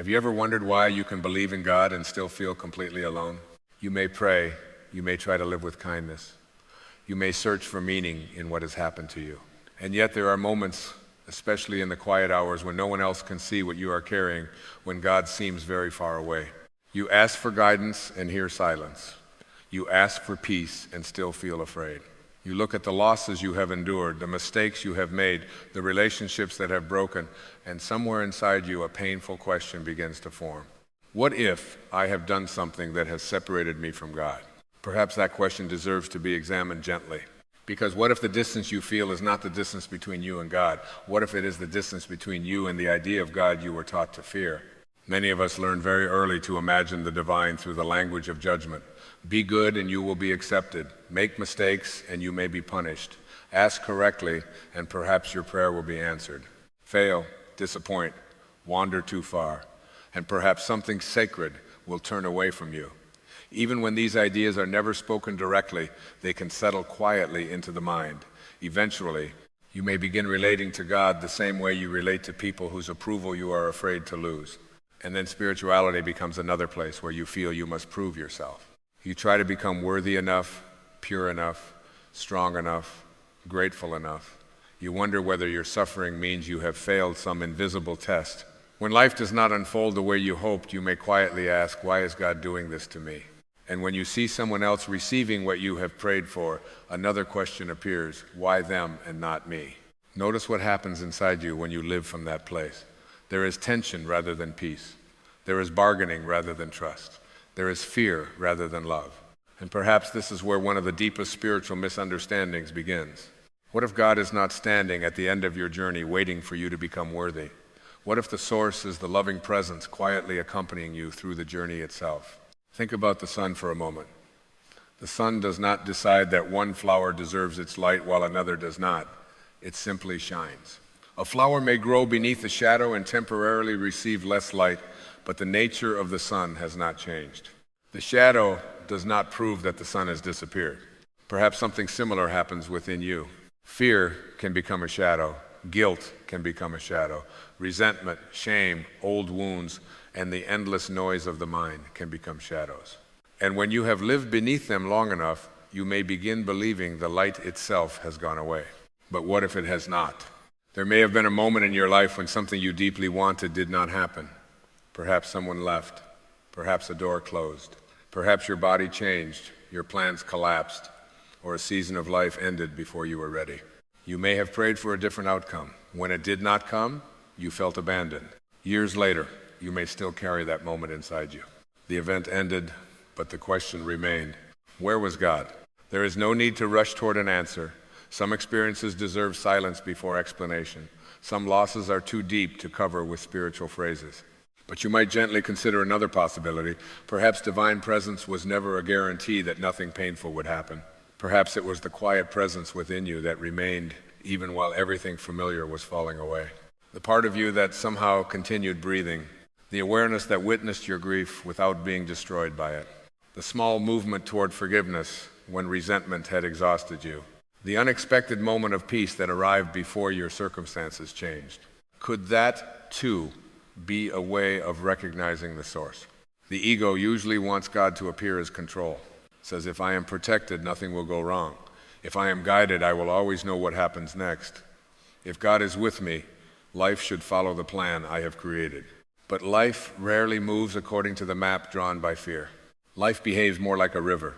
Have you ever wondered why you can believe in God and still feel completely alone? You may pray, you may try to live with kindness, you may search for meaning in what has happened to you. And yet there are moments, especially in the quiet hours when no one else can see what you are carrying, when God seems very far away. You ask for guidance and hear silence. You ask for peace and still feel afraid. You look at the losses you have endured, the mistakes you have made, the relationships that have broken, and somewhere inside you a painful question begins to form. What if I have done something that has separated me from God? Perhaps that question deserves to be examined gently. Because what if the distance you feel is not the distance between you and God? What if it is the distance between you and the idea of God you were taught to fear? Many of us learn very early to imagine the divine through the language of judgment. Be good and you will be accepted. Make mistakes and you may be punished. Ask correctly and perhaps your prayer will be answered. Fail, disappoint, wander too far, and perhaps something sacred will turn away from you. Even when these ideas are never spoken directly, they can settle quietly into the mind. Eventually, you may begin relating to God the same way you relate to people whose approval you are afraid to lose. And then spirituality becomes another place where you feel you must prove yourself. You try to become worthy enough, pure enough, strong enough, grateful enough. You wonder whether your suffering means you have failed some invisible test. When life does not unfold the way you hoped, you may quietly ask, why is God doing this to me? And when you see someone else receiving what you have prayed for, another question appears, why them and not me? Notice what happens inside you when you live from that place. There is tension rather than peace. There is bargaining rather than trust. There is fear rather than love. And perhaps this is where one of the deepest spiritual misunderstandings begins. What if God is not standing at the end of your journey waiting for you to become worthy? What if the source is the loving presence quietly accompanying you through the journey itself? Think about the sun for a moment. The sun does not decide that one flower deserves its light while another does not. It simply shines. A flower may grow beneath the shadow and temporarily receive less light, but the nature of the sun has not changed. The shadow does not prove that the sun has disappeared. Perhaps something similar happens within you. Fear can become a shadow. Guilt can become a shadow. Resentment, shame, old wounds, and the endless noise of the mind can become shadows. And when you have lived beneath them long enough, you may begin believing the light itself has gone away. But what if it has not? There may have been a moment in your life when something you deeply wanted did not happen. Perhaps someone left. Perhaps a door closed. Perhaps your body changed, your plans collapsed, or a season of life ended before you were ready. You may have prayed for a different outcome. When it did not come, you felt abandoned. Years later, you may still carry that moment inside you. The event ended, but the question remained. Where was God? There is no need to rush toward an answer. Some experiences deserve silence before explanation. Some losses are too deep to cover with spiritual phrases. But you might gently consider another possibility. Perhaps divine presence was never a guarantee that nothing painful would happen. Perhaps it was the quiet presence within you that remained even while everything familiar was falling away. The part of you that somehow continued breathing. The awareness that witnessed your grief without being destroyed by it. The small movement toward forgiveness when resentment had exhausted you. The unexpected moment of peace that arrived before your circumstances changed. Could that, too, be a way of recognizing the source? The ego usually wants God to appear as control. It says, if I am protected, nothing will go wrong. If I am guided, I will always know what happens next. If God is with me, life should follow the plan I have created. But life rarely moves according to the map drawn by fear. Life behaves more like a river.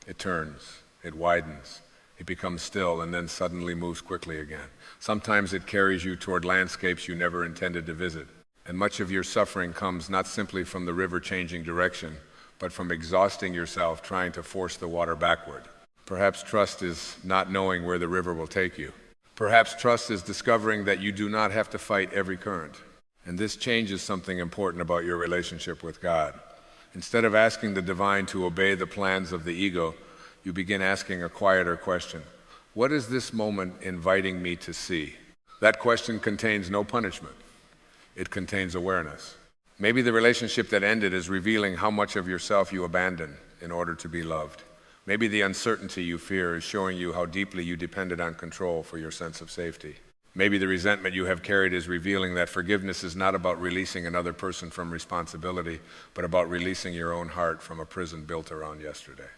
It turns, it widens, it becomes still, and then suddenly moves quickly again. Sometimes it carries you toward landscapes you never intended to visit. And much of your suffering comes not simply from the river changing direction, but from exhausting yourself trying to force the water backward. Perhaps trust is not knowing where the river will take you. Perhaps trust is discovering that you do not have to fight every current. And this changes something important about your relationship with God. Instead of asking the divine to obey the plans of the ego, you begin asking a quieter question. What is this moment inviting me to see? That question contains no punishment. It contains awareness. Maybe the relationship that ended is revealing how much of yourself you abandoned in order to be loved. Maybe the uncertainty you fear is showing you how deeply you depended on control for your sense of safety. Maybe the resentment you have carried is revealing that forgiveness is not about releasing another person from responsibility, but about releasing your own heart from a prison built around yesterday.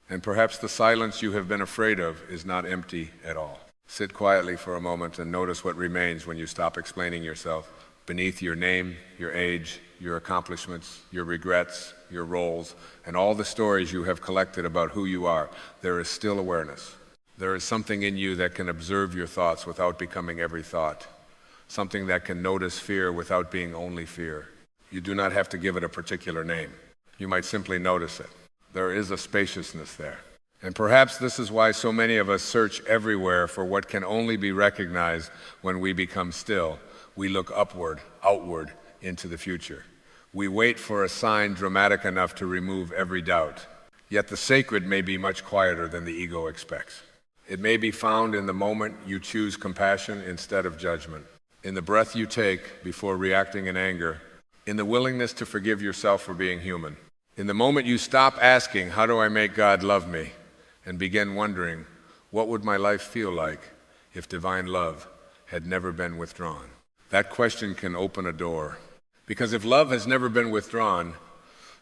And perhaps the silence you have been afraid of is not empty at all. Sit quietly for a moment and notice what remains when you stop explaining yourself. Beneath your name, your age, your accomplishments, your regrets, your roles, and all the stories you have collected about who you are, there is still awareness. There is something in you that can observe your thoughts without becoming every thought. Something that can notice fear without being only fear. You do not have to give it a particular name. You might simply notice it. There is a spaciousness there. And perhaps this is why so many of us search everywhere for what can only be recognized when we become still. We look upward, outward, into the future. We wait for a sign dramatic enough to remove every doubt. Yet the sacred may be much quieter than the ego expects. It may be found in the moment you choose compassion instead of judgment, in the breath you take before reacting in anger, in the willingness to forgive yourself for being human, in the moment you stop asking, how do I make God love me, and begin wondering, what would my life feel like if divine love had never been withdrawn? That question can open a door. Because if love has never been withdrawn,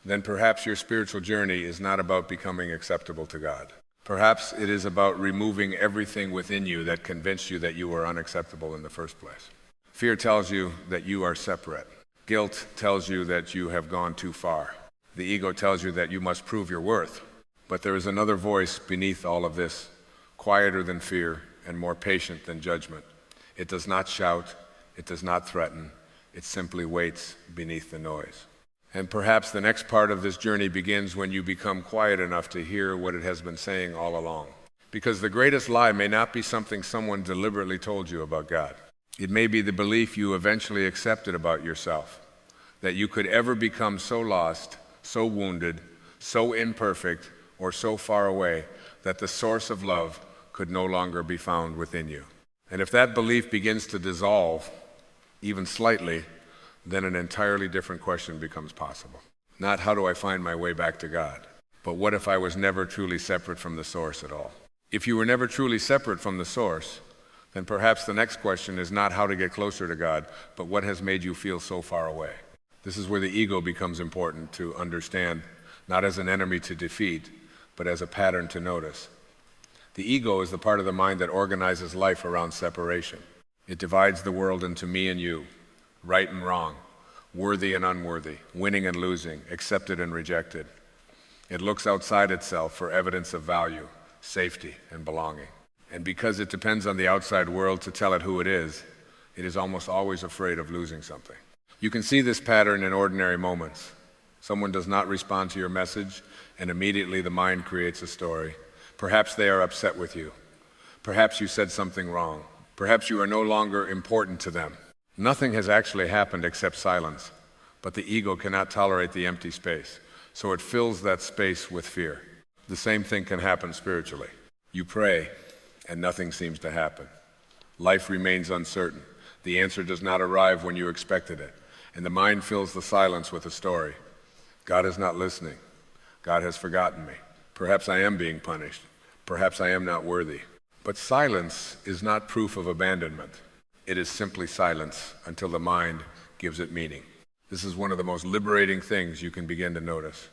then perhaps your spiritual journey is not about becoming acceptable to God. Perhaps it is about removing everything within you that convinced you that you were unacceptable in the first place. Fear tells you that you are separate. Guilt tells you that you have gone too far. The ego tells you that you must prove your worth. But there is another voice beneath all of this, quieter than fear and more patient than judgment. It does not shout, it does not threaten, it simply waits beneath the noise. And perhaps the next part of this journey begins when you become quiet enough to hear what it has been saying all along. Because the greatest lie may not be something someone deliberately told you about God. It may be the belief you eventually accepted about yourself, that you could ever become so lost, so wounded, so imperfect, or so far away that the source of love could no longer be found within you. And if that belief begins to dissolve, even slightly, then an entirely different question becomes possible. Not how do I find my way back to God, but what if I was never truly separate from the source at all? If you were never truly separate from the source, then perhaps the next question is not how to get closer to God, but what has made you feel so far away? This is where the ego becomes important to understand, not as an enemy to defeat, but as a pattern to notice. The ego is the part of the mind that organizes life around separation. It divides the world into me and you, right and wrong, worthy and unworthy, winning and losing, accepted and rejected. It looks outside itself for evidence of value, safety, and belonging. And because it depends on the outside world to tell it who it is almost always afraid of losing something. You can see this pattern in ordinary moments. Someone does not respond to your message, and immediately the mind creates a story. Perhaps they are upset with you. Perhaps you said something wrong. Perhaps you are no longer important to them. Nothing has actually happened except silence, but the ego cannot tolerate the empty space, so it fills that space with fear. The same thing can happen spiritually. You pray, and nothing seems to happen. Life remains uncertain. The answer does not arrive when you expected it, and the mind fills the silence with a story. God is not listening. God has forgotten me. Perhaps I am being punished. Perhaps I am not worthy. But silence is not proof of abandonment. It is simply silence until the mind gives it meaning. This is one of the most liberating things you can begin to notice.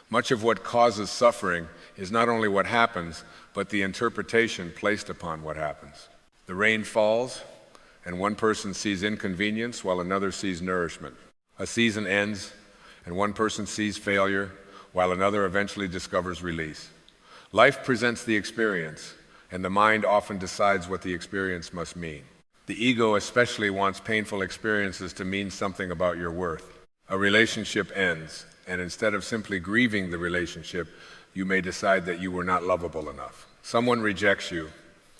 Much of what causes suffering is not only what happens, but the interpretation placed upon what happens. The rain falls, and one person sees inconvenience while another sees nourishment. A season ends, and one person sees failure while another eventually discovers release. Life presents the experience, and the mind often decides what the experience must mean. The ego especially wants painful experiences to mean something about your worth. A relationship ends, and instead of simply grieving the relationship, you may decide that you were not lovable enough. Someone rejects you,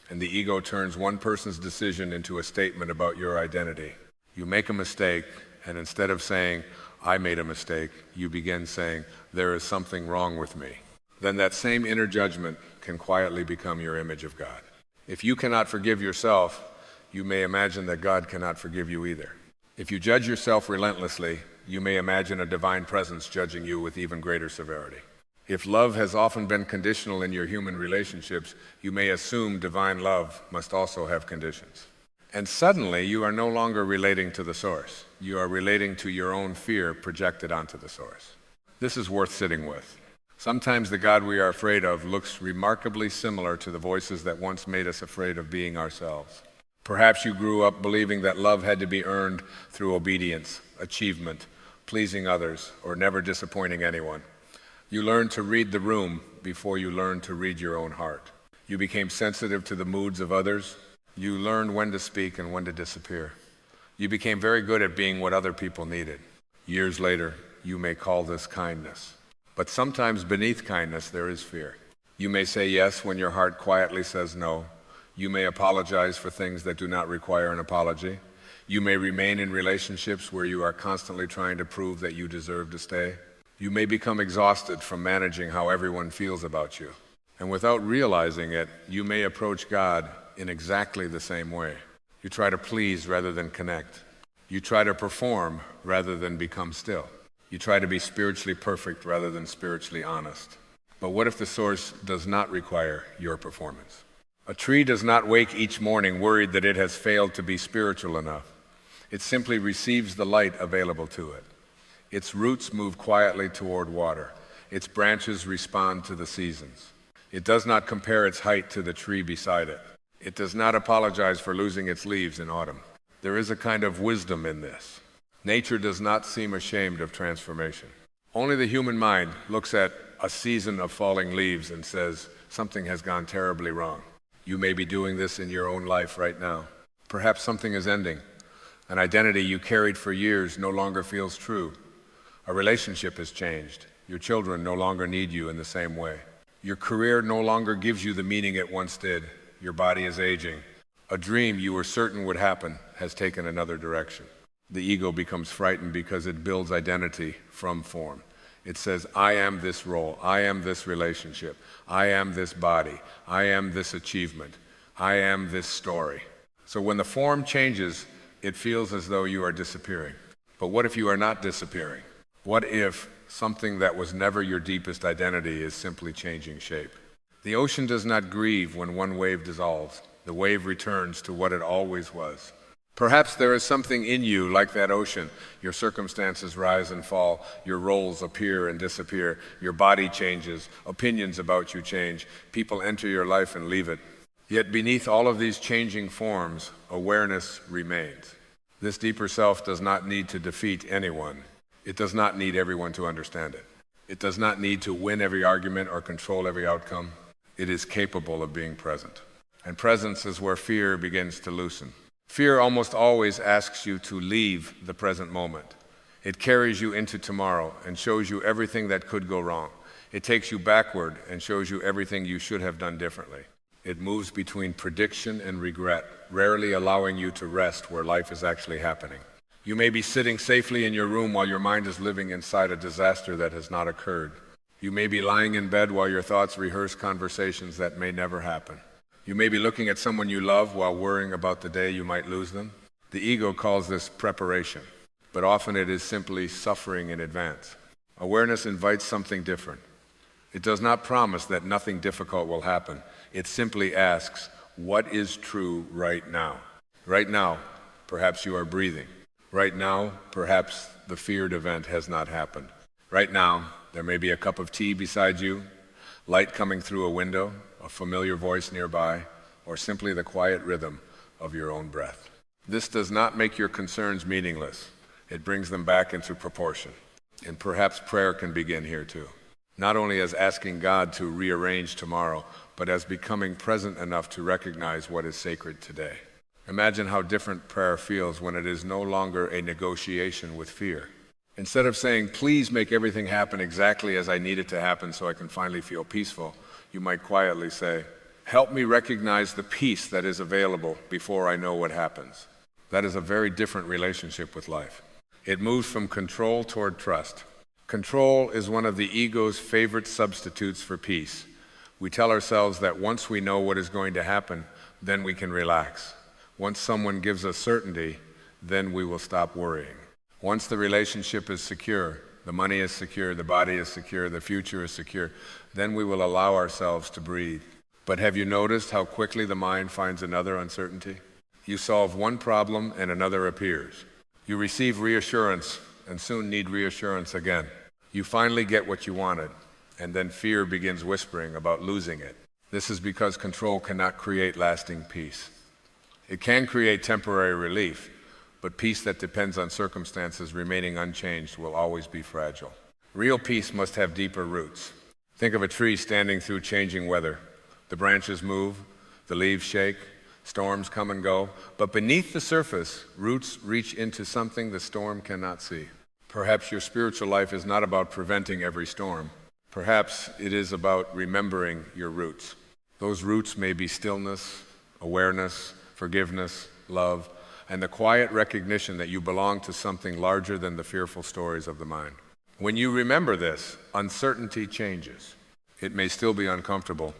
and the ego turns one person's decision into a statement about your identity. You make a mistake, and instead of saying, I made a mistake, you begin saying, there is something wrong with me. Then that same inner judgment can quietly become your image of God. If you cannot forgive yourself, you may imagine that God cannot forgive you either. If you judge yourself relentlessly, you may imagine a divine presence judging you with even greater severity. If love has often been conditional in your human relationships, you may assume divine love must also have conditions. And suddenly, you are no longer relating to the source. You are relating to your own fear projected onto the source. This is worth sitting with. Sometimes the God we are afraid of looks remarkably similar to the voices that once made us afraid of being ourselves. Perhaps you grew up believing that love had to be earned through obedience, achievement, pleasing others, or never disappointing anyone. You learned to read the room before you learned to read your own heart. You became sensitive to the moods of others. You learned when to speak and when to disappear. You became very good at being what other people needed. Years later, you may call this kindness. But sometimes beneath kindness, there is fear. You may say yes when your heart quietly says no. You may apologize for things that do not require an apology. You may remain in relationships where you are constantly trying to prove that you deserve to stay. You may become exhausted from managing how everyone feels about you. And without realizing it, you may approach God in exactly the same way. You try to please rather than connect. You try to perform rather than become still. You try to be spiritually perfect rather than spiritually honest. But what if the source does not require your performance? A tree does not wake each morning worried that it has failed to be spiritual enough. It simply receives the light available to it. Its roots move quietly toward water. Its branches respond to the seasons. It does not compare its height to the tree beside it. It does not apologize for losing its leaves in autumn. There is a kind of wisdom in this. Nature does not seem ashamed of transformation. Only the human mind looks at a season of falling leaves and says, something has gone terribly wrong. You may be doing this in your own life right now. Perhaps something is ending. An identity you carried for years no longer feels true. A relationship has changed. Your children no longer need you in the same way. Your career no longer gives you the meaning it once did. Your body is aging. A dream you were certain would happen has taken another direction. The ego becomes frightened because it builds identity from form. It says, I am this role, I am this relationship, I am this body, I am this achievement, I am this story. So when the form changes, it feels as though you are disappearing. But what if you are not disappearing? What if something that was never your deepest identity is simply changing shape? The ocean does not grieve when one wave dissolves. The wave returns to what it always was. Perhaps there is something in you like that ocean. Your circumstances rise and fall. Your roles appear and disappear. Your body changes. Opinions about you change. People enter your life and leave it. Yet beneath all of these changing forms, awareness remains. This deeper self does not need to defeat anyone. It does not need everyone to understand it. It does not need to win every argument or control every outcome. It is capable of being present. And presence is where fear begins to loosen. Fear almost always asks you to leave the present moment. It carries you into tomorrow and shows you everything that could go wrong. It takes you backward and shows you everything you should have done differently. It moves between prediction and regret, rarely allowing you to rest where life is actually happening. You may be sitting safely in your room while your mind is living inside a disaster that has not occurred. You may be lying in bed while your thoughts rehearse conversations that may never happen. You may be looking at someone you love while worrying about the day you might lose them. The ego calls this preparation, but often it is simply suffering in advance. Awareness invites something different. It does not promise that nothing difficult will happen. It simply asks, what is true right now? Right now, perhaps you are breathing. Right now, perhaps the feared event has not happened. Right now, there may be a cup of tea beside you, light coming through a window, a familiar voice nearby, or simply the quiet rhythm of your own breath. This does not make your concerns meaningless. It brings them back into proportion. And perhaps prayer can begin here too. Not only as asking God to rearrange tomorrow, but as becoming present enough to recognize what is sacred today. Imagine how different prayer feels when it is no longer a negotiation with fear. Instead of saying, please make everything happen exactly as I need it to happen so I can finally feel peaceful, you might quietly say, help me recognize the peace that is available before I know what happens. That is a very different relationship with life. It moves from control toward trust. Control is one of the ego's favorite substitutes for peace. We tell ourselves that once we know what is going to happen, then we can relax. Once someone gives us certainty, then we will stop worrying. Once the relationship is secure, the money is secure, the body is secure, the future is secure, then we will allow ourselves to breathe. But have you noticed how quickly the mind finds another uncertainty? You solve one problem and another appears. You receive reassurance and soon need reassurance again. You finally get what you wanted, and then fear begins whispering about losing it. This is because control cannot create lasting peace. It can create temporary relief, but peace that depends on circumstances remaining unchanged will always be fragile. Real peace must have deeper roots. Think of a tree standing through changing weather. The branches move, the leaves shake, storms come and go, but beneath the surface, roots reach into something the storm cannot see. Perhaps your spiritual life is not about preventing every storm. Perhaps it is about remembering your roots. Those roots may be stillness, awareness, forgiveness, love, and the quiet recognition that you belong to something larger than the fearful stories of the mind. When you remember this, uncertainty changes. It may still be uncomfortable,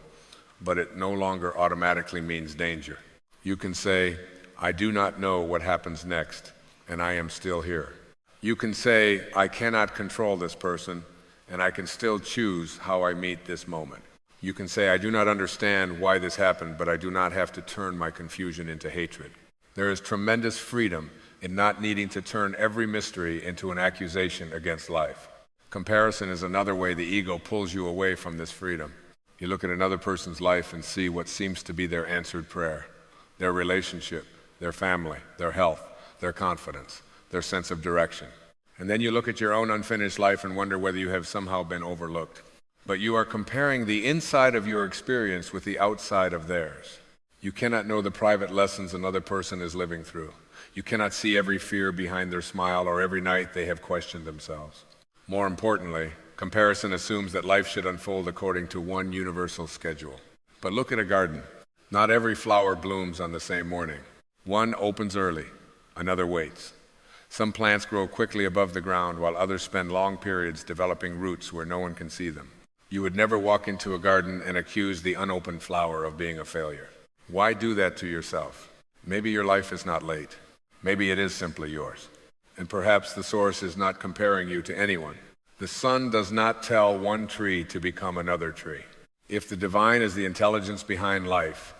but it no longer automatically means danger. You can say, I do not know what happens next, and I am still here. You can say, I cannot control this person, and I can still choose how I meet this moment. You can say, I do not understand why this happened, but I do not have to turn my confusion into hatred. There is tremendous freedom in not needing to turn every mystery into an accusation against life. Comparison is another way the ego pulls you away from this freedom. You look at another person's life and see what seems to be their answered prayer, their relationship, their family, their health, their confidence, their sense of direction. And then you look at your own unfinished life and wonder whether you have somehow been overlooked. But you are comparing the inside of your experience with the outside of theirs. You cannot know the private lessons another person is living through. You cannot see every fear behind their smile or every night they have questioned themselves. More importantly, comparison assumes that life should unfold according to one universal schedule. But look at a garden. Not every flower blooms on the same morning. One opens early, another waits. Some plants grow quickly above the ground while others spend long periods developing roots where no one can see them. You would never walk into a garden and accuse the unopened flower of being a failure. Why do that to yourself? Maybe your life is not late. Maybe it is simply yours. And perhaps the source is not comparing you to anyone. The sun does not tell one tree to become another tree. If the divine is the intelligence behind life,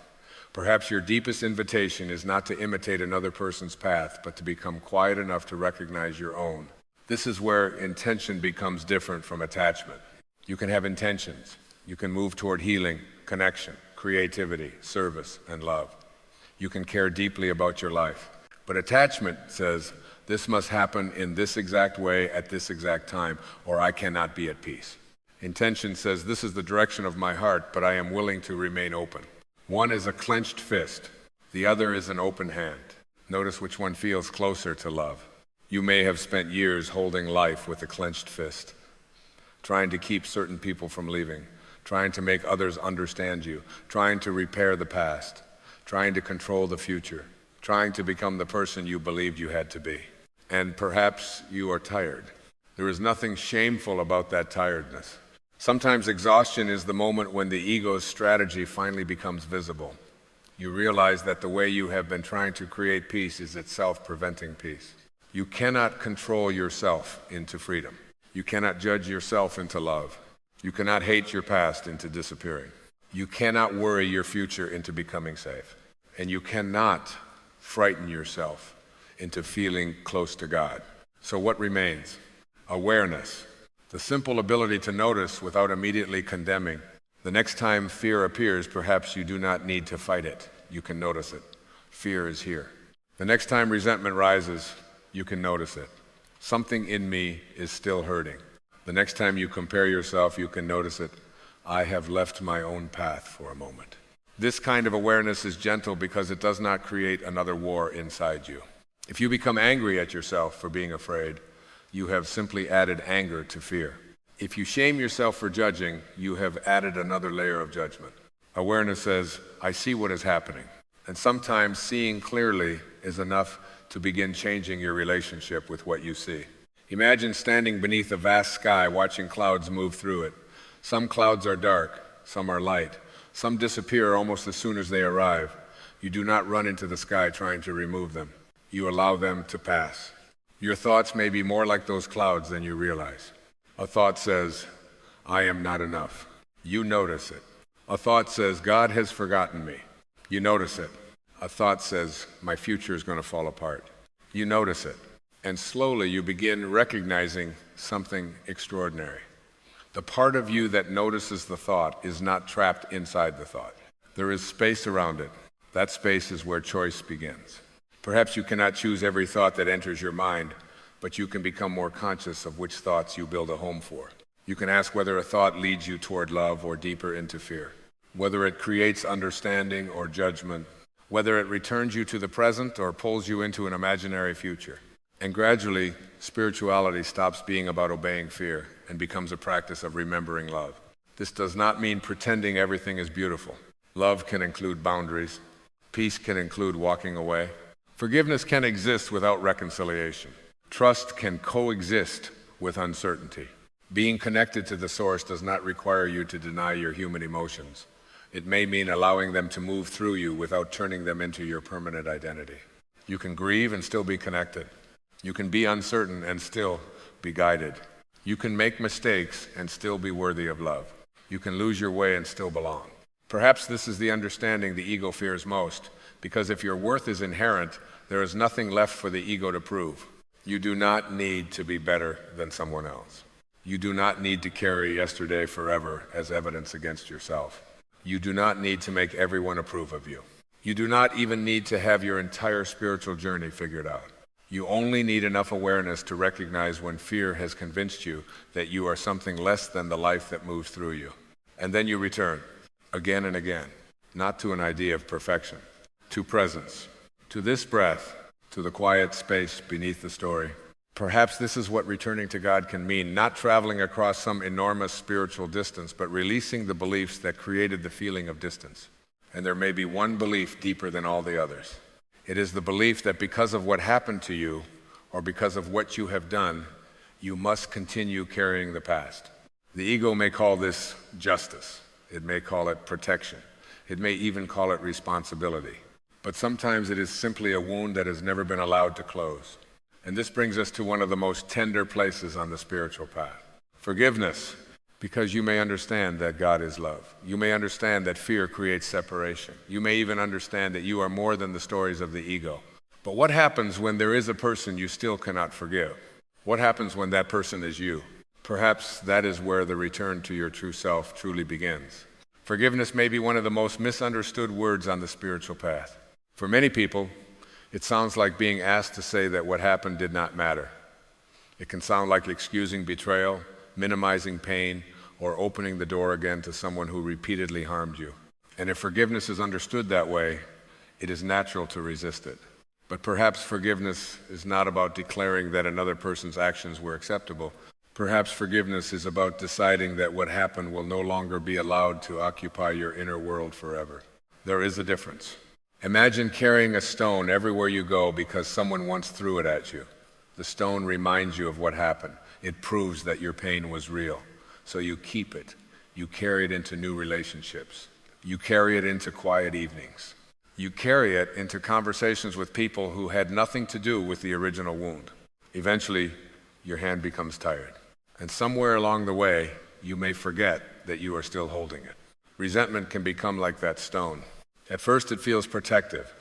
perhaps your deepest invitation is not to imitate another person's path, but to become quiet enough to recognize your own. This is where intention becomes different from attachment. You can have intentions. You can move toward healing, connection, creativity, service, and love. You can care deeply about your life. But attachment says, this must happen in this exact way at this exact time, or I cannot be at peace. Intention says, this is the direction of my heart, but I am willing to remain open. One is a clenched fist. The other is an open hand. Notice which one feels closer to love. You may have spent years holding life with a clenched fist, trying to keep certain people from leaving, trying to make others understand you, trying to repair the past, trying to control the future, trying to become the person you believed you had to be. And perhaps you are tired. There is nothing shameful about that tiredness. Sometimes exhaustion is the moment when the ego's strategy finally becomes visible. You realize that the way you have been trying to create peace is itself preventing peace. You cannot control yourself into freedom. You cannot judge yourself into love. You cannot hate your past into disappearing. You cannot worry your future into becoming safe. And you cannot frighten yourself into feeling close to God. So what remains? Awareness. The simple ability to notice without immediately condemning. The next time fear appears, perhaps you do not need to fight it. You can notice it. Fear is here. The next time resentment rises, you can notice it. Something in me is still hurting. The next time you compare yourself, you can notice it. I have left my own path for a moment. This kind of awareness is gentle because it does not create another war inside you. If you become angry at yourself for being afraid, you have simply added anger to fear. If you shame yourself for judging, you have added another layer of judgment. Awareness says, I see what is happening. And sometimes seeing clearly is enough to begin changing your relationship with what you see. Imagine standing beneath a vast sky watching clouds move through it. Some clouds are dark, some are light. Some disappear almost as soon as they arrive. You do not run into the sky trying to remove them. You allow them to pass. Your thoughts may be more like those clouds than you realize. A thought says, I am not enough. You notice it. A thought says, God has forgotten me. You notice it. A thought says, my future is going to fall apart. You notice it, and slowly you begin recognizing something extraordinary. The part of you that notices the thought is not trapped inside the thought. There is space around it. That space is where choice begins. Perhaps you cannot choose every thought that enters your mind, but you can become more conscious of which thoughts you build a home for. You can ask whether a thought leads you toward love or deeper into fear, whether it creates understanding or judgment, whether it returns you to the present or pulls you into an imaginary future. And gradually, spirituality stops being about obeying fear and becomes a practice of remembering love. This does not mean pretending everything is beautiful. Love can include boundaries. Peace can include walking away. Forgiveness can exist without reconciliation. Trust can coexist with uncertainty. Being connected to the source does not require you to deny your human emotions. It may mean allowing them to move through you without turning them into your permanent identity. You can grieve and still be connected. You can be uncertain and still be guided. You can make mistakes and still be worthy of love. You can lose your way and still belong. Perhaps this is the understanding the ego fears most, because if your worth is inherent, there is nothing left for the ego to prove. You do not need to be better than someone else. You do not need to carry yesterday forever as evidence against yourself. You do not need to make everyone approve of you. You do not even need to have your entire spiritual journey figured out. You only need enough awareness to recognize when fear has convinced you that you are something less than the life that moves through you. And then you return, again and again, not to an idea of perfection, to presence, to this breath, to the quiet space beneath the story. Perhaps this is what returning to God can mean, not traveling across some enormous spiritual distance, but releasing the beliefs that created the feeling of distance. And there may be one belief deeper than all the others. It is the belief that because of what happened to you, or because of what you have done, you must continue carrying the past. The ego may call this justice. It may call it protection. It may even call it responsibility. But sometimes it is simply a wound that has never been allowed to close. And this brings us to one of the most tender places on the spiritual path. Forgiveness, because you may understand that God is love. You may understand that fear creates separation. You may even understand that you are more than the stories of the ego. But what happens when there is a person you still cannot forgive? What happens when that person is you? Perhaps that is where the return to your true self truly begins. Forgiveness may be one of the most misunderstood words on the spiritual path. For many people, it sounds like being asked to say that what happened did not matter. It can sound like excusing betrayal, minimizing pain, or opening the door again to someone who repeatedly harmed you. And if forgiveness is understood that way, it is natural to resist it. But perhaps forgiveness is not about declaring that another person's actions were acceptable. Perhaps forgiveness is about deciding that what happened will no longer be allowed to occupy your inner world forever. There is a difference. Imagine carrying a stone everywhere you go because someone once threw it at you. The stone reminds you of what happened. It proves that your pain was real. So you keep it. You carry it into new relationships. You carry it into quiet evenings. You carry it into conversations with people who had nothing to do with the original wound. Eventually, your hand becomes tired. And somewhere along the way, you may forget that you are still holding it. Resentment can become like that stone. At first, it feels protective.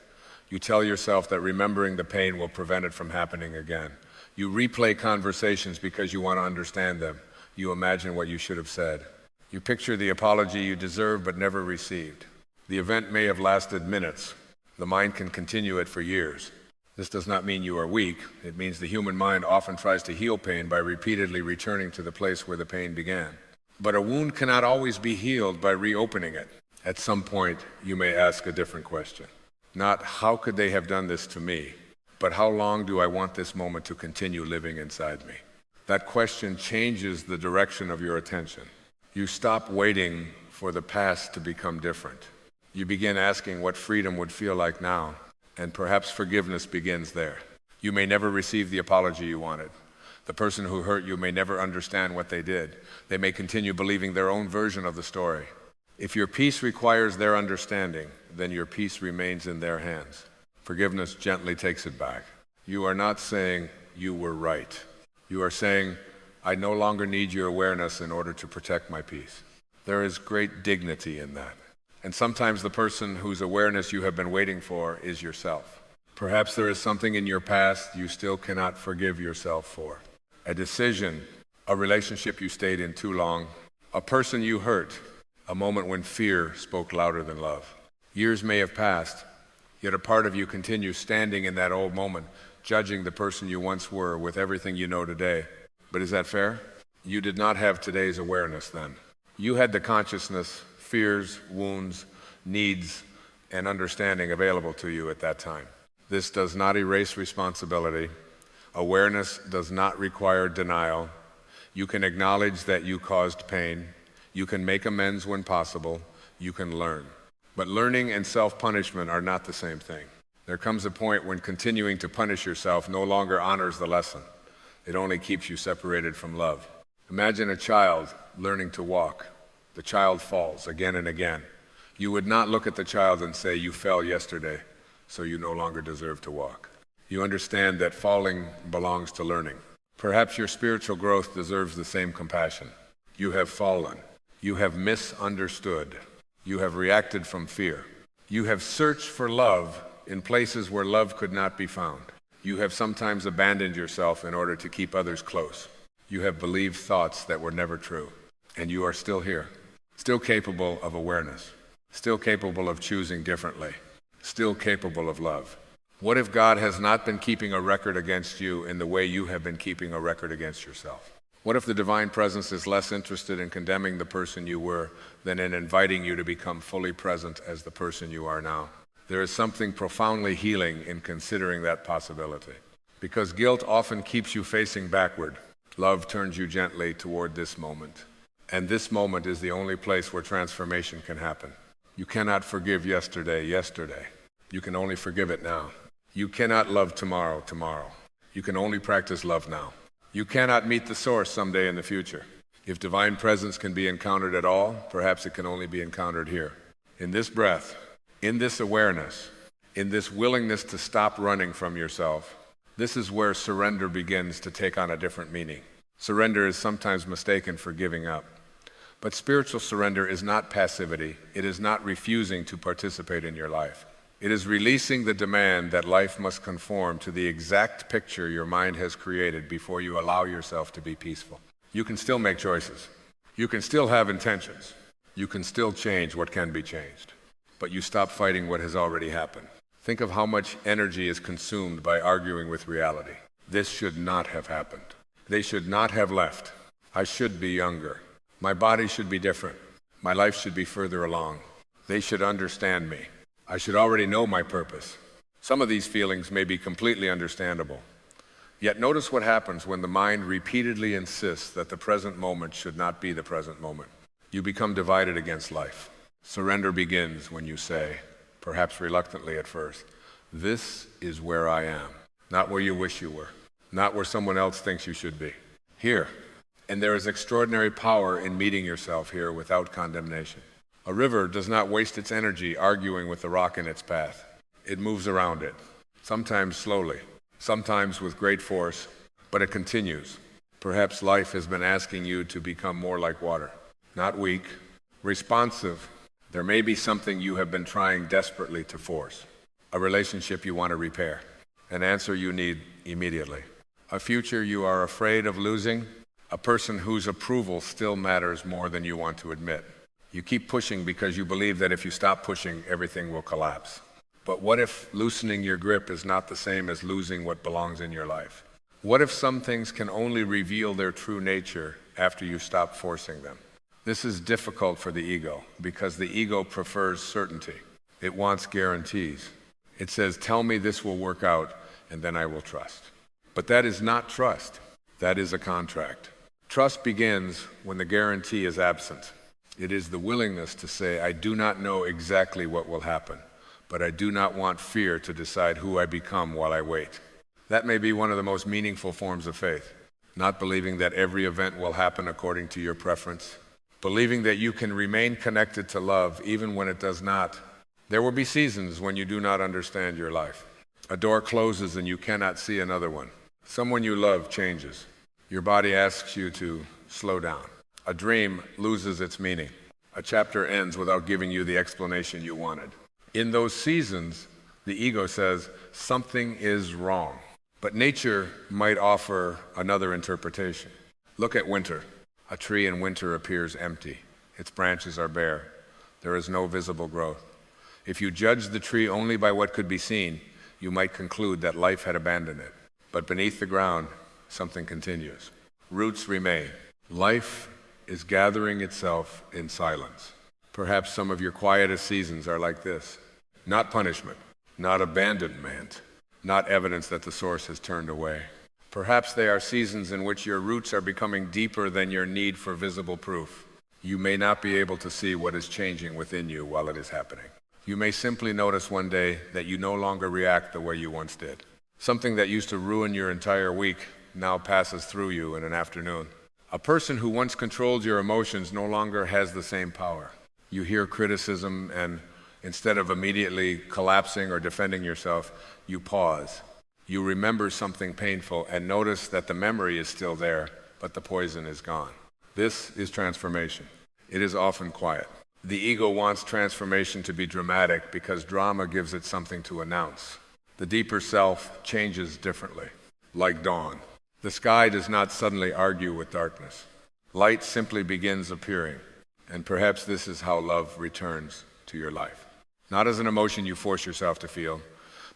You tell yourself that remembering the pain will prevent it from happening again. You replay conversations because you want to understand them. You imagine what you should have said. You picture the apology you deserve but never received. The event may have lasted minutes. The mind can continue it for years. This does not mean you are weak. It means the human mind often tries to heal pain by repeatedly returning to the place where the pain began. But a wound cannot always be healed by reopening it. At some point, you may ask a different question. Not, how could they have done this to me? But how long do I want this moment to continue living inside me? That question changes the direction of your attention. You stop waiting for the past to become different. You begin asking what freedom would feel like now, and perhaps forgiveness begins there. You may never receive the apology you wanted. The person who hurt you may never understand what they did. They may continue believing their own version of the story. If your peace requires their understanding, then your peace remains in their hands. Forgiveness gently takes it back. You are not saying you were right. You are saying, I no longer need your awareness in order to protect my peace. There is great dignity in that. And sometimes the person whose awareness you have been waiting for is yourself. Perhaps there is something in your past you still cannot forgive yourself for. A decision, a relationship you stayed in too long, a person you hurt, a moment when fear spoke louder than love. Years may have passed, yet a part of you continues standing in that old moment, judging the person you once were with everything you know today. But is that fair? You did not have today's awareness then. You had the consciousness, fears, wounds, needs, and understanding available to you at that time. This does not erase responsibility. Awareness does not require denial. You can acknowledge that you caused pain. You can make amends when possible. You can learn. But learning and self-punishment are not the same thing. There comes a point when continuing to punish yourself no longer honors the lesson. It only keeps you separated from love. Imagine a child learning to walk. The child falls again and again. You would not look at the child and say, "You fell yesterday, so you no longer deserve to walk." You understand that falling belongs to learning. Perhaps your spiritual growth deserves the same compassion. You have fallen. You have misunderstood. You have reacted from fear. You have searched for love in places where love could not be found. You have sometimes abandoned yourself in order to keep others close. You have believed thoughts that were never true. And you are still here, still capable of awareness, still capable of choosing differently, still capable of love. What if God has not been keeping a record against you in the way you have been keeping a record against yourself? What if the divine presence is less interested in condemning the person you were than in inviting you to become fully present as the person you are now? There is something profoundly healing in considering that possibility. Because guilt often keeps you facing backward, love turns you gently toward this moment. And this moment is the only place where transformation can happen. You cannot forgive yesterday. You can only forgive it now. You cannot love tomorrow. You can only practice love now. You cannot meet the source someday in the future. If divine presence can be encountered at all, perhaps it can only be encountered here. In this breath, in this awareness, in this willingness to stop running from yourself, this is where surrender begins to take on a different meaning. Surrender is sometimes mistaken for giving up. But spiritual surrender is not passivity. It is not refusing to participate in your life. It is releasing the demand that life must conform to the exact picture your mind has created before you allow yourself to be peaceful. You can still make choices. You can still have intentions. You can still change what can be changed. But you stop fighting what has already happened. Think of how much energy is consumed by arguing with reality. This should not have happened. They should not have left. I should be younger. My body should be different. My life should be further along. They should understand me. I should already know my purpose. Some of these feelings may be completely understandable. Yet notice what happens when the mind repeatedly insists that the present moment should not be the present moment. You become divided against life. Surrender begins when you say, perhaps reluctantly at first, "This is where I am," not where you wish you were, not where someone else thinks you should be. Here. And there is extraordinary power in meeting yourself here without condemnation. A river does not waste its energy arguing with the rock in its path. It moves around it, sometimes slowly, sometimes with great force, but it continues. Perhaps life has been asking you to become more like water, not weak, responsive. There may be something you have been trying desperately to force, a relationship you want to repair, an answer you need immediately, a future you are afraid of losing, a person whose approval still matters more than you want to admit. You keep pushing because you believe that if you stop pushing, everything will collapse. But what if loosening your grip is not the same as losing what belongs in your life? What if some things can only reveal their true nature after you stop forcing them? This is difficult for the ego because the ego prefers certainty. It wants guarantees. It says, "Tell me this will work out, and then I will trust." But that is not trust. That is a contract. Trust begins when the guarantee is absent. It is the willingness to say, "I do not know exactly what will happen, but I do not want fear to decide who I become while I wait." That may be one of the most meaningful forms of faith, not believing that every event will happen according to your preference, believing that you can remain connected to love even when it does not. There will be seasons when you do not understand your life. A door closes and you cannot see another one. Someone you love changes. Your body asks you to slow down. A dream loses its meaning. A chapter ends without giving you the explanation you wanted. In those seasons, the ego says something is wrong. But nature might offer another interpretation. Look at winter. A tree in winter appears empty. Its branches are bare. There is no visible growth. If you judge the tree only by what could be seen, you might conclude that life had abandoned it. But beneath the ground, something continues. Roots remain. Life is gathering itself in silence. Perhaps some of your quietest seasons are like this. Not punishment, not abandonment, not evidence that the source has turned away. Perhaps they are seasons in which your roots are becoming deeper than your need for visible proof. You may not be able to see what is changing within you while it is happening. You may simply notice one day that you no longer react the way you once did. Something that used to ruin your entire week now passes through you in an afternoon. A person who once controlled your emotions no longer has the same power. You hear criticism, and instead of immediately collapsing or defending yourself, you pause. You remember something painful and notice that the memory is still there, but the poison is gone. This is transformation. It is often quiet. The ego wants transformation to be dramatic because drama gives it something to announce. The deeper self changes differently, like dawn. The sky does not suddenly argue with darkness. Light simply begins appearing, and perhaps this is how love returns to your life. Not as an emotion you force yourself to feel,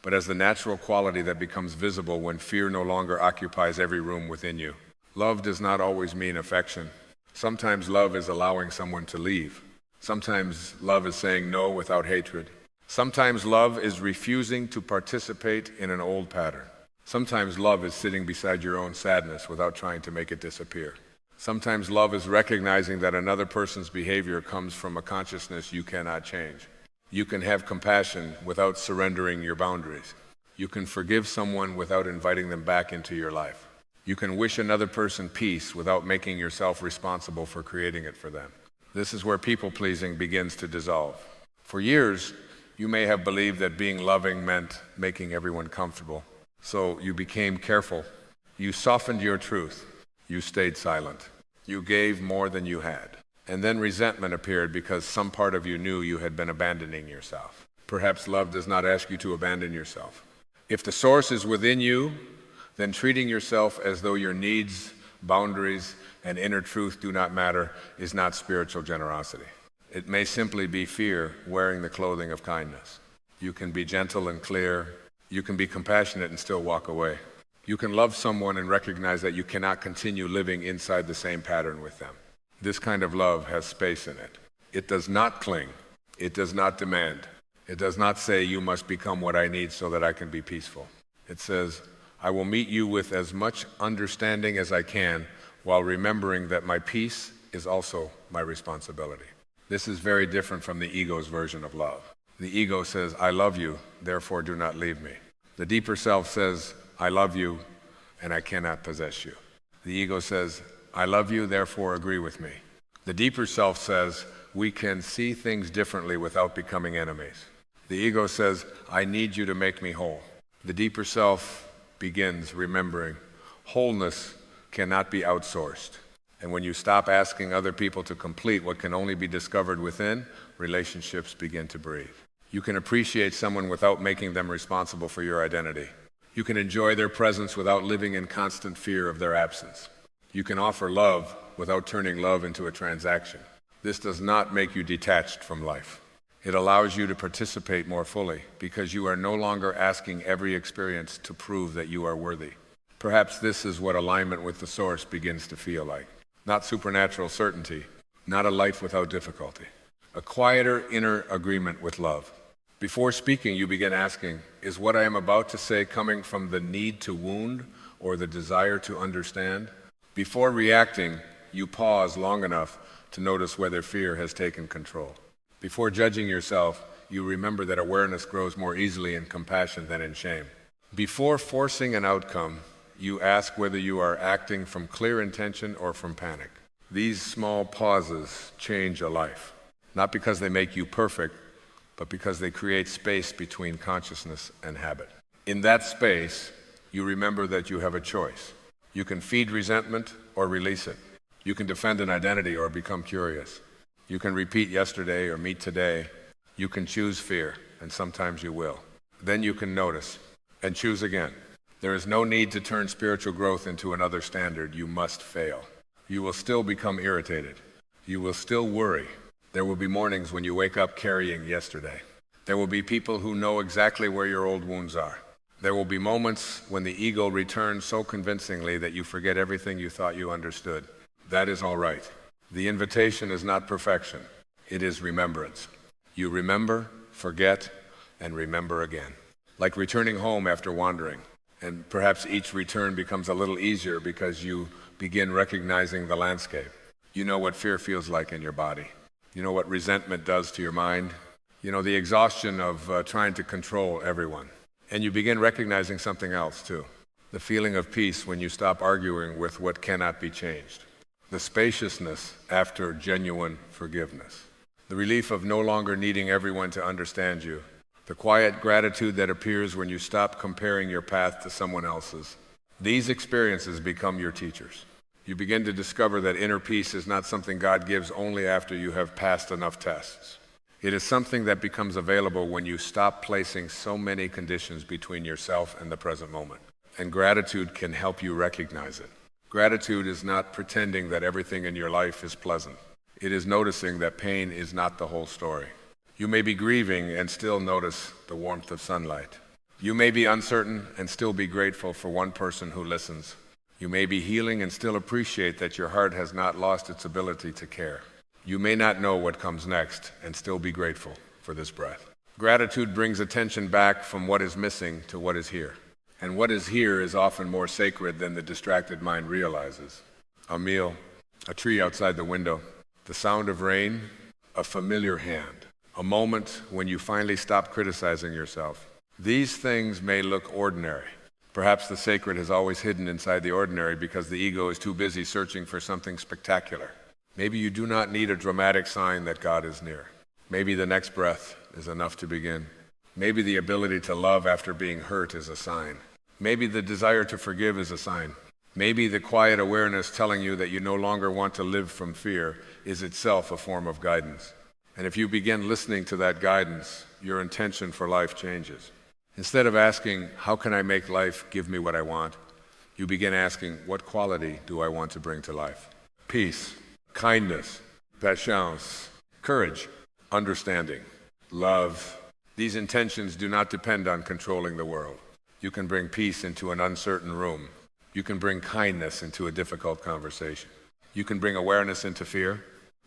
but as the natural quality that becomes visible when fear no longer occupies every room within you. Love does not always mean affection. Sometimes love is allowing someone to leave. Sometimes love is saying no without hatred. Sometimes love is refusing to participate in an old pattern. Sometimes love is sitting beside your own sadness without trying to make it disappear. Sometimes love is recognizing that another person's behavior comes from a consciousness you cannot change. You can have compassion without surrendering your boundaries. You can forgive someone without inviting them back into your life. You can wish another person peace without making yourself responsible for creating it for them. This is where people-pleasing begins to dissolve. For years, you may have believed that being loving meant making everyone comfortable. So you became careful. You softened your truth. You stayed silent. You gave more than you had. And then resentment appeared because some part of you knew you had been abandoning yourself. Perhaps love does not ask you to abandon yourself. If the source is within you, then treating yourself as though your needs, boundaries, and inner truth do not matter is not spiritual generosity. It may simply be fear wearing the clothing of kindness. You can be gentle and clear. You can be compassionate and still walk away. You can love someone and recognize that you cannot continue living inside the same pattern with them. This kind of love has space in it. It does not cling. It does not demand. It does not say you must become what I need so that I can be peaceful. It says, I will meet you with as much understanding as I can while remembering that my peace is also my responsibility. This is very different from the ego's version of love. The ego says, I love you, therefore do not leave me. The deeper self says, I love you, and I cannot possess you. The ego says, I love you, therefore agree with me. The deeper self says, we can see things differently without becoming enemies. The ego says, I need you to make me whole. The deeper self begins remembering, wholeness cannot be outsourced. And when you stop asking other people to complete what can only be discovered within, relationships begin to breathe. You can appreciate someone without making them responsible for your identity. You can enjoy their presence without living in constant fear of their absence. You can offer love without turning love into a transaction. This does not make you detached from life. It allows you to participate more fully because you are no longer asking every experience to prove that you are worthy. Perhaps this is what alignment with the source begins to feel like. Not supernatural certainty, not a life without difficulty. A quieter inner agreement with love. Before speaking, you begin asking, is what I am about to say coming from the need to wound or the desire to understand? Before reacting, you pause long enough to notice whether fear has taken control. Before judging yourself, you remember that awareness grows more easily in compassion than in shame. Before forcing an outcome, you ask whether you are acting from clear intention or from panic. These small pauses change a life, not because they make you perfect, but because they create space between consciousness and habit. In that space, you remember that you have a choice. You can feed resentment or release it. You can defend an identity or become curious. You can repeat yesterday or meet today. You can choose fear, and sometimes you will. Then you can notice and choose again. There is no need to turn spiritual growth into another standard. You must fail. You will still become irritated. You will still worry. There will be mornings when you wake up carrying yesterday. There will be people who know exactly where your old wounds are. There will be moments when the ego returns so convincingly that you forget everything you thought you understood. That is all right. The invitation is not perfection. It is remembrance. You remember, forget, and remember again. Like returning home after wandering. And perhaps each return becomes a little easier because you begin recognizing the landscape. You know what fear feels like in your body. You know what resentment does to your mind. You know the exhaustion of trying to control everyone. And you begin recognizing something else too. The feeling of peace when you stop arguing with what cannot be changed. The spaciousness after genuine forgiveness. The relief of no longer needing everyone to understand you. The quiet gratitude that appears when you stop comparing your path to someone else's. These experiences become your teachers. You begin to discover that inner peace is not something God gives only after you have passed enough tests. It is something that becomes available when you stop placing so many conditions between yourself and the present moment. And gratitude can help you recognize it. Gratitude is not pretending that everything in your life is pleasant. It is noticing that pain is not the whole story. You may be grieving and still notice the warmth of sunlight. You may be uncertain and still be grateful for one person who listens. You may be healing and still appreciate that your heart has not lost its ability to care. You may not know what comes next and still be grateful for this breath. Gratitude brings attention back from what is missing to what is here. And what is here is often more sacred than the distracted mind realizes. A meal, a tree outside the window, the sound of rain, a familiar hand, a moment when you finally stop criticizing yourself. These things may look ordinary. Perhaps the sacred is always hidden inside the ordinary because the ego is too busy searching for something spectacular. Maybe you do not need a dramatic sign that God is near. Maybe the next breath is enough to begin. Maybe the ability to love after being hurt is a sign. Maybe the desire to forgive is a sign. Maybe the quiet awareness telling you that you no longer want to live from fear is itself a form of guidance. And if you begin listening to that guidance, your intention for life changes. Instead of asking, how can I make life give me what I want? You begin asking, what quality do I want to bring to life? Peace, kindness, patience, courage, understanding, love. These intentions do not depend on controlling the world. You can bring peace into an uncertain room. You can bring kindness into a difficult conversation. You can bring awareness into fear.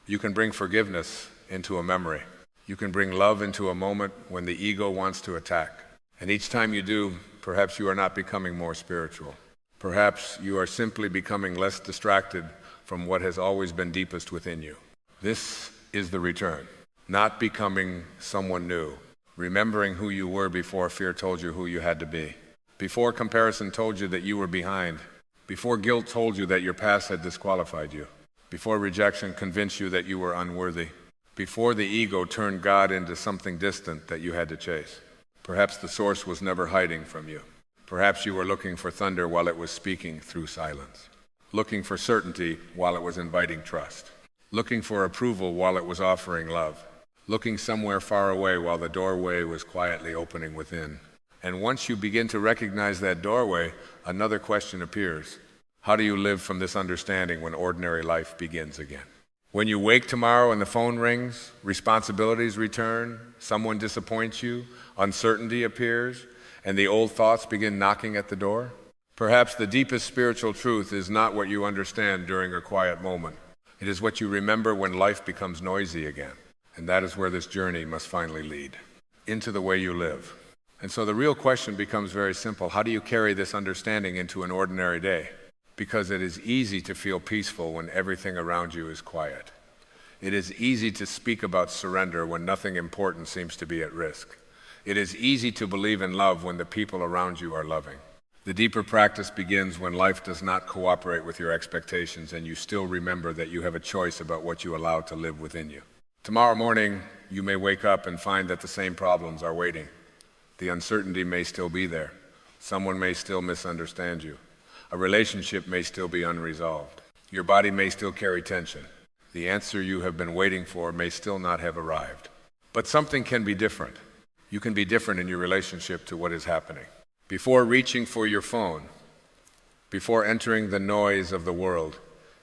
You can bring forgiveness into a memory. You can bring love into a moment when the ego wants to attack. And each time you do, perhaps you are not becoming more spiritual. Perhaps you are simply becoming less distracted from what has always been deepest within you. This is the return, not becoming someone new, remembering who you were before fear told you who you had to be, before comparison told you that you were behind, before guilt told you that your past had disqualified you, before rejection convinced you that you were unworthy, before the ego turned God into something distant that you had to chase. Perhaps the source was never hiding from you. Perhaps you were looking for thunder while it was speaking through silence, looking for certainty while it was inviting trust, looking for approval while it was offering love, looking somewhere far away while the doorway was quietly opening within. And once you begin to recognize that doorway, another question appears. How do you live from this understanding when ordinary life begins again? When you wake tomorrow and the phone rings, responsibilities return, someone disappoints you, uncertainty appears, and the old thoughts begin knocking at the door, perhaps the deepest spiritual truth is not what you understand during a quiet moment. It is what you remember when life becomes noisy again. And that is where this journey must finally lead, into the way you live. And so the real question becomes very simple. How do you carry this understanding into an ordinary day? Because it is easy to feel peaceful when everything around you is quiet. It is easy to speak about surrender when nothing important seems to be at risk. It is easy to believe in love when the people around you are loving. The deeper practice begins when life does not cooperate with your expectations and you still remember that you have a choice about what you allow to live within you. Tomorrow morning, you may wake up and find that the same problems are waiting. The uncertainty may still be there. Someone may still misunderstand you. A relationship may still be unresolved. Your body may still carry tension. The answer you have been waiting for may still not have arrived. But something can be different. You can be different in your relationship to what is happening. Before reaching for your phone, before entering the noise of the world,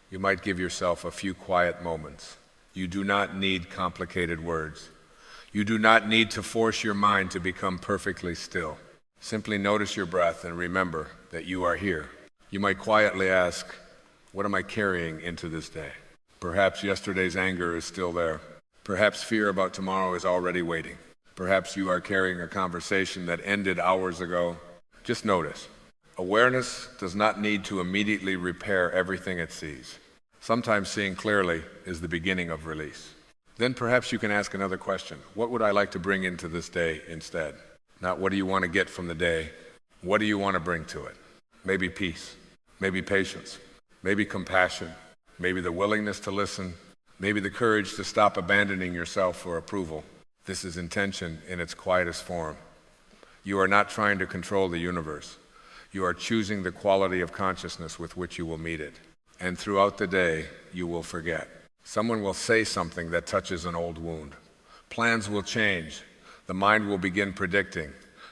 you might give yourself a few quiet moments. You do not need complicated words. You do not need to force your mind to become perfectly still. Simply notice your breath and remember that you are here. You might quietly ask, what am I carrying into this day? Perhaps yesterday's anger is still there. Perhaps fear about tomorrow is already waiting. Perhaps you are carrying a conversation that ended hours ago. Just notice. Awareness does not need to immediately repair everything it sees. Sometimes seeing clearly is the beginning of release. Then perhaps you can ask another question. What would I like to bring into this day instead? Not what do you want to get from the day? What do you want to bring to it? Maybe peace, maybe patience, maybe compassion, maybe the willingness to listen, maybe the courage to stop abandoning yourself for approval. This is intention in its quietest form. You are not trying to control the universe. You are choosing the quality of consciousness with which you will meet it. And throughout the day, you will forget. Someone will say something that touches an old wound. Plans will change. The mind will begin predicting.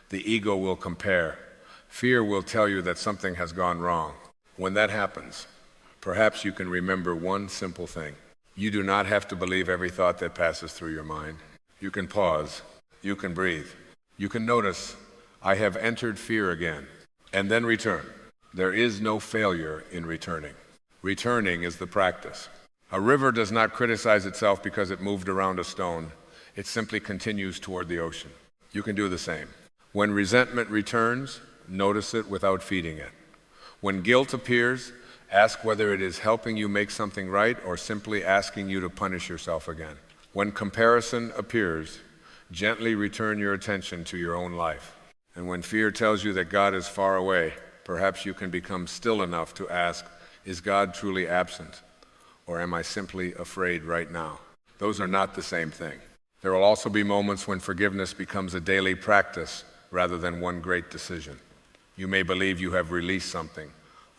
The ego will compare. Fear will tell you that something has gone wrong. When that happens, perhaps you can remember one simple thing. You do not have to believe every thought that passes through your mind. You can pause. You can breathe. You can notice, I have entered fear again, and then return. There is no failure in returning. Returning is the practice. A river does not criticize itself because it moved around a stone. It simply continues toward the ocean. You can do the same. When resentment returns, notice it without feeding it. When guilt appears, ask whether it is helping you make something right or simply asking you to punish yourself again. When comparison appears, gently return your attention to your own life. And when fear tells you that God is far away, perhaps you can become still enough to ask, is God truly absent? Or am I simply afraid right now? Those are not the same thing. There will also be moments when forgiveness becomes a daily practice rather than one great decision. You may believe you have released something,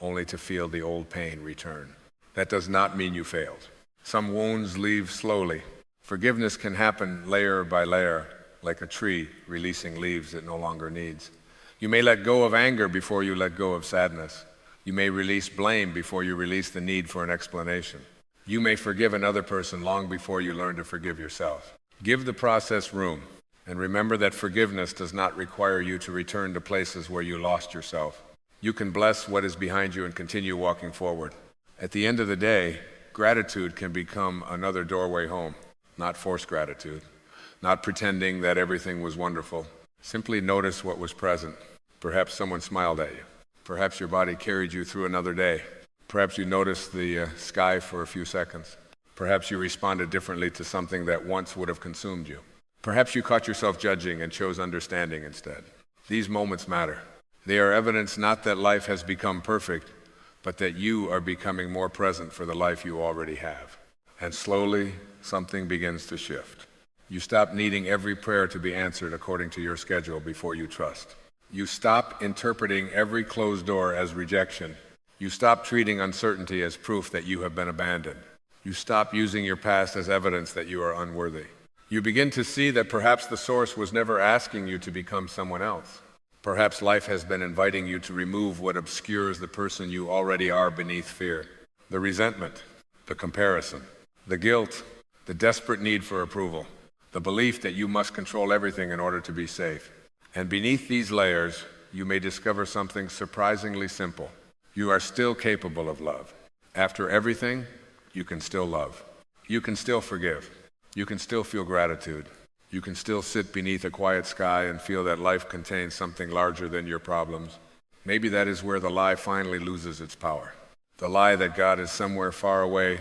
only to feel the old pain return. That does not mean you failed. Some wounds leave slowly. Forgiveness can happen layer by layer, like a tree releasing leaves it no longer needs. You may let go of anger before you let go of sadness. You may release blame before you release the need for an explanation. You may forgive another person long before you learn to forgive yourself. Give the process room, and remember that forgiveness does not require you to return to places where you lost yourself. You can bless what is behind you and continue walking forward. At the end of the day, gratitude can become another doorway home, not forced gratitude, not pretending that everything was wonderful. Simply notice what was present. Perhaps someone smiled at you. Perhaps your body carried you through another day. Perhaps you noticed the sky for a few seconds. Perhaps you responded differently to something that once would have consumed you. Perhaps you caught yourself judging and chose understanding instead. These moments matter. They are evidence not that life has become perfect, but that you are becoming more present for the life you already have. And slowly, something begins to shift. You stop needing every prayer to be answered according to your schedule before you trust. You stop interpreting every closed door as rejection. You stop treating uncertainty as proof that you have been abandoned. You stop using your past as evidence that you are unworthy. You begin to see that perhaps the source was never asking you to become someone else. Perhaps life has been inviting you to remove what obscures the person you already are beneath fear. The resentment, the comparison, the guilt, the desperate need for approval, the belief that you must control everything in order to be safe. And beneath these layers, you may discover something surprisingly simple. You are still capable of love. After everything, you can still love. You can still forgive. You can still feel gratitude. You can still sit beneath a quiet sky and feel that life contains something larger than your problems. Maybe that is where the lie finally loses its power. The lie that God is somewhere far away,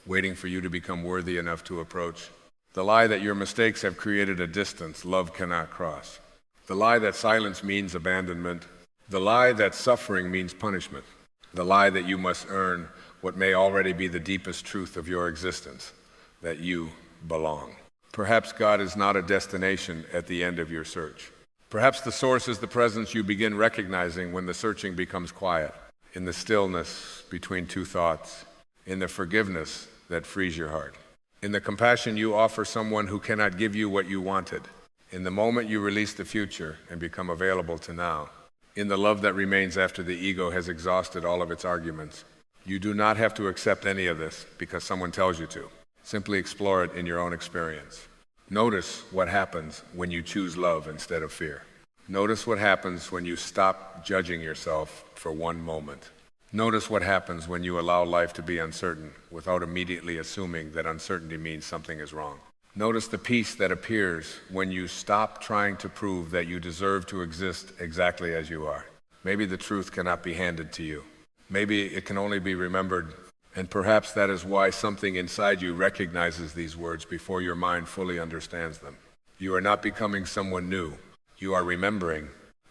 waiting for you to become worthy enough to approach. The lie that your mistakes have created a distance love cannot cross. The lie that silence means abandonment. The lie that suffering means punishment. The lie that you must earn what may already be the deepest truth of your existence, that you belong. Perhaps God is not a destination at the end of your search. Perhaps the source is the presence you begin recognizing when the searching becomes quiet, in the stillness between two thoughts, in the forgiveness that frees your heart. In the compassion you offer someone who cannot give you what you wanted. In the moment you release the future and become available to now. In the love that remains after the ego has exhausted all of its arguments. You do not have to accept any of this because someone tells you to. Simply explore it in your own experience. Notice what happens when you choose love instead of fear. Notice what happens when you stop judging yourself for one moment. Notice what happens when you allow life to be uncertain without immediately assuming that uncertainty means something is wrong. Notice the peace that appears when you stop trying to prove that you deserve to exist exactly as you are. Maybe the truth cannot be handed to you. Maybe it can only be remembered, and perhaps that is why something inside you recognizes these words before your mind fully understands them. You are not becoming someone new. You are remembering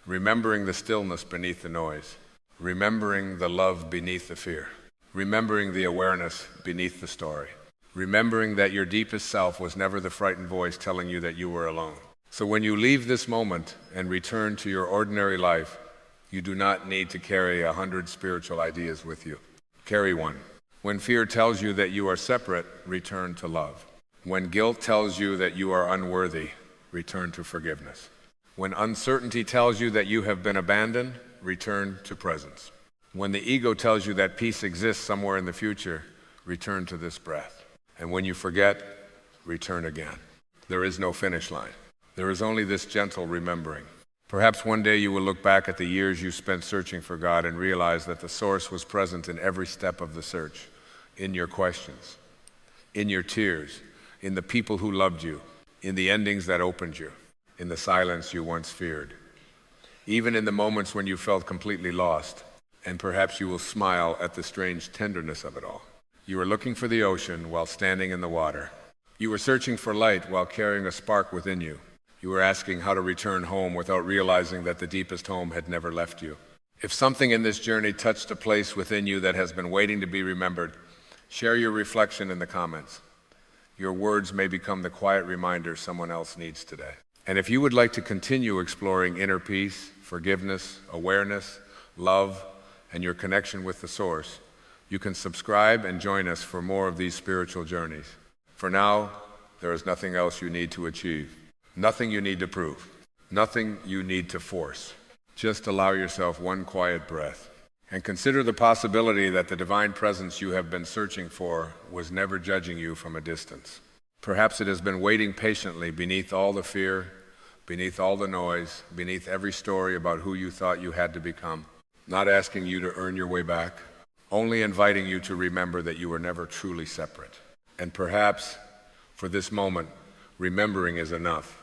the stillness beneath the noise, remembering the love beneath the fear, remembering the awareness beneath the story, remembering that your deepest self was never the frightened voice telling you that you were alone. So when you leave this moment and return to your ordinary life, you do not need to carry 100 spiritual ideas with you. Carry one. When fear tells you that you are separate, return to love. When guilt tells you that you are unworthy, return to forgiveness. When uncertainty tells you that you have been abandoned, return to presence. When the ego tells you that peace exists somewhere in the future, return to this breath. And when you forget, return again. There is no finish line. There is only this gentle remembering. Perhaps one day you will look back at the years you spent searching for God and realize that the source was present in every step of the search, in your questions, in your tears, in the people who loved you, in the endings that opened you, in the silence you once feared, even in the moments when you felt completely lost, and perhaps you will smile at the strange tenderness of it all. You were looking for the ocean while standing in the water. You were searching for light while carrying a spark within you. You were asking how to return home without realizing that the deepest home had never left you. If something in this journey touched a place within you that has been waiting to be remembered, share your reflection in the comments. Your words may become the quiet reminder someone else needs today. And if you would like to continue exploring inner peace, forgiveness, awareness, love, and your connection with the source, you can subscribe and join us for more of these spiritual journeys. For now, there is nothing else you need to achieve, nothing you need to prove, nothing you need to force. Just allow yourself one quiet breath and consider the possibility that the divine presence you have been searching for was never judging you from a distance. Perhaps it has been waiting patiently beneath all the fear, beneath all the noise, beneath every story about who you thought you had to become, not asking you to earn your way back, only inviting you to remember that you were never truly separate. And perhaps, for this moment, remembering is enough.